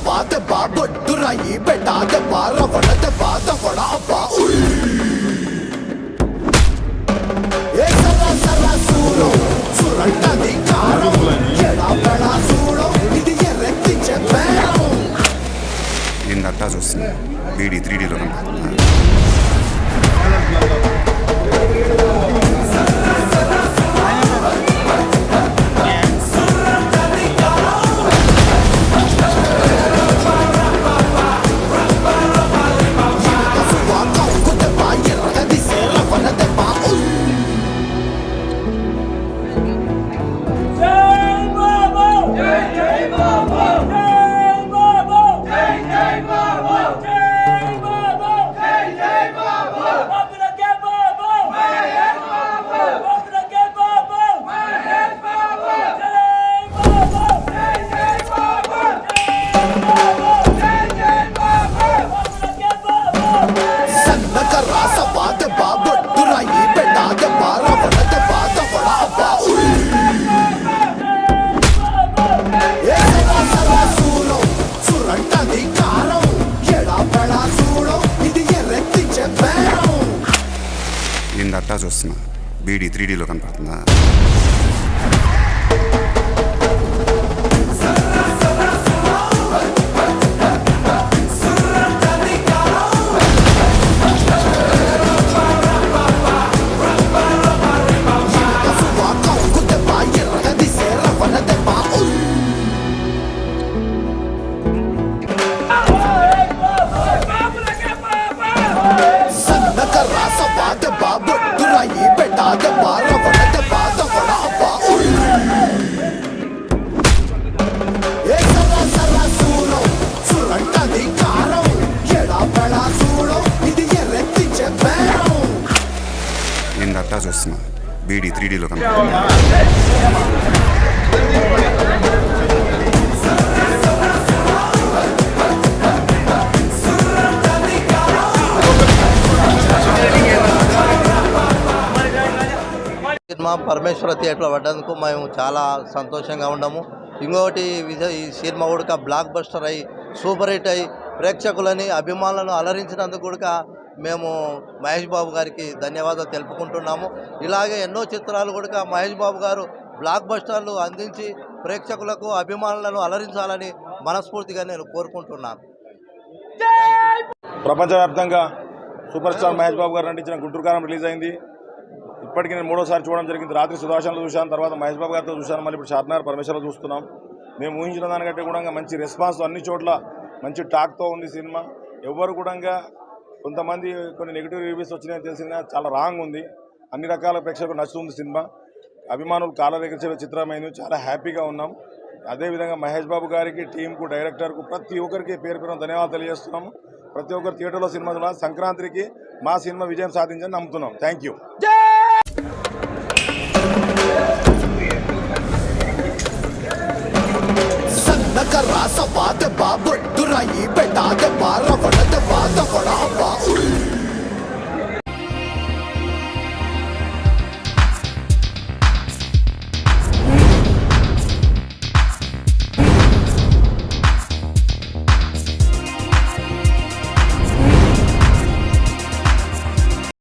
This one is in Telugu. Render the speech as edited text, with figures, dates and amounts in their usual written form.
बात बाबुराई बेटा दे बार वड़ दे बात वड़ा बा ए सरा सरा सूरो सुरंटा दी कारो एड़ा बड़ा सूरो ఇది ఎరెక్కించే బేరం ఇందట్టా చూస్తున్నా బీడీ 3D లో కనపడుతుంది. ఇందట్టా చూస్తున్నా బీడీ 3D లో కనపడుతుందా? ఇందట్టా చూస్తున్నా బీడీ 3D లో కనపడుతుందా? సినిమా పరమేశ్వర థియేటర్లో పడ్డందుకు మేము చాలా సంతోషంగా ఉన్నాము. ఇంకొకటి ఈ సినిమా కూడా బ్లాక్ బస్టర్ అయ్యి సూపర్ హిట్ అయ్యి ప్రేక్షకులని అభిమానులను అలరించినందుకు కూడా మేము మహేష్ బాబు గారికి ధన్యవాదాలు తెలుపుకుంటున్నాము. ఇలాగే ఎన్నో చిత్రాలు కూడా మహేష్ బాబు గారు బ్లాక్ బస్టర్లు అందించి ప్రేక్షకులకు అభిమానులను అలరించాలని మనస్ఫూర్తిగా నేను కోరుకుంటున్నాను. ప్రపంచవ్యాప్తంగా సూపర్ స్టార్ మహేష్ బాబు గారు నటించిన గుంటూరు కారం రిలీజ్ అయింది. ఇప్పటికీ నేను 3వ సారి చూడడం జరిగింది. రాత్రి సుదర్శన్లో చూశాను, తర్వాత మహేష్ బాబు గారితో చూశాను, మళ్ళీ ఇప్పుడు చార్మినార్ పరమేశ్వర్లో చూస్తున్నాం. మేము ఊహించిన దానికంటే కూడా మంచి రెస్పాన్స్, అన్ని చోట్ల మంచి టాక్తో ఉంది సినిమా. ఎవరు కూడా కొంతమంది కొన్ని నెగిటివ్ రివ్యూస్ వచ్చినాయని తెలిసిన చాలా రాంగ్ ఉంది. అన్ని రకాల ప్రేక్షకులకు నచ్చుతుంది సినిమా. అభిమానులు కాలరెగర్చే చిత్రమైంది. చాలా హ్యాపీగా ఉన్నాం. అదేవిధంగా మహేష్ బాబు గారికి, టీంకు, డైరెక్టర్కు ప్రతి ఒక్కరికి పేరు పేరున ధన్యవాదాలు తెలియజేస్తున్నాము. ప్రతి ఒక్కరు థియేటర్లో సినిమా చూడాలి. సంక్రాంతికి మా సినిమా విజయం సాధించని నమ్ముతున్నాం. Thank you. సన్నక రాస బాధ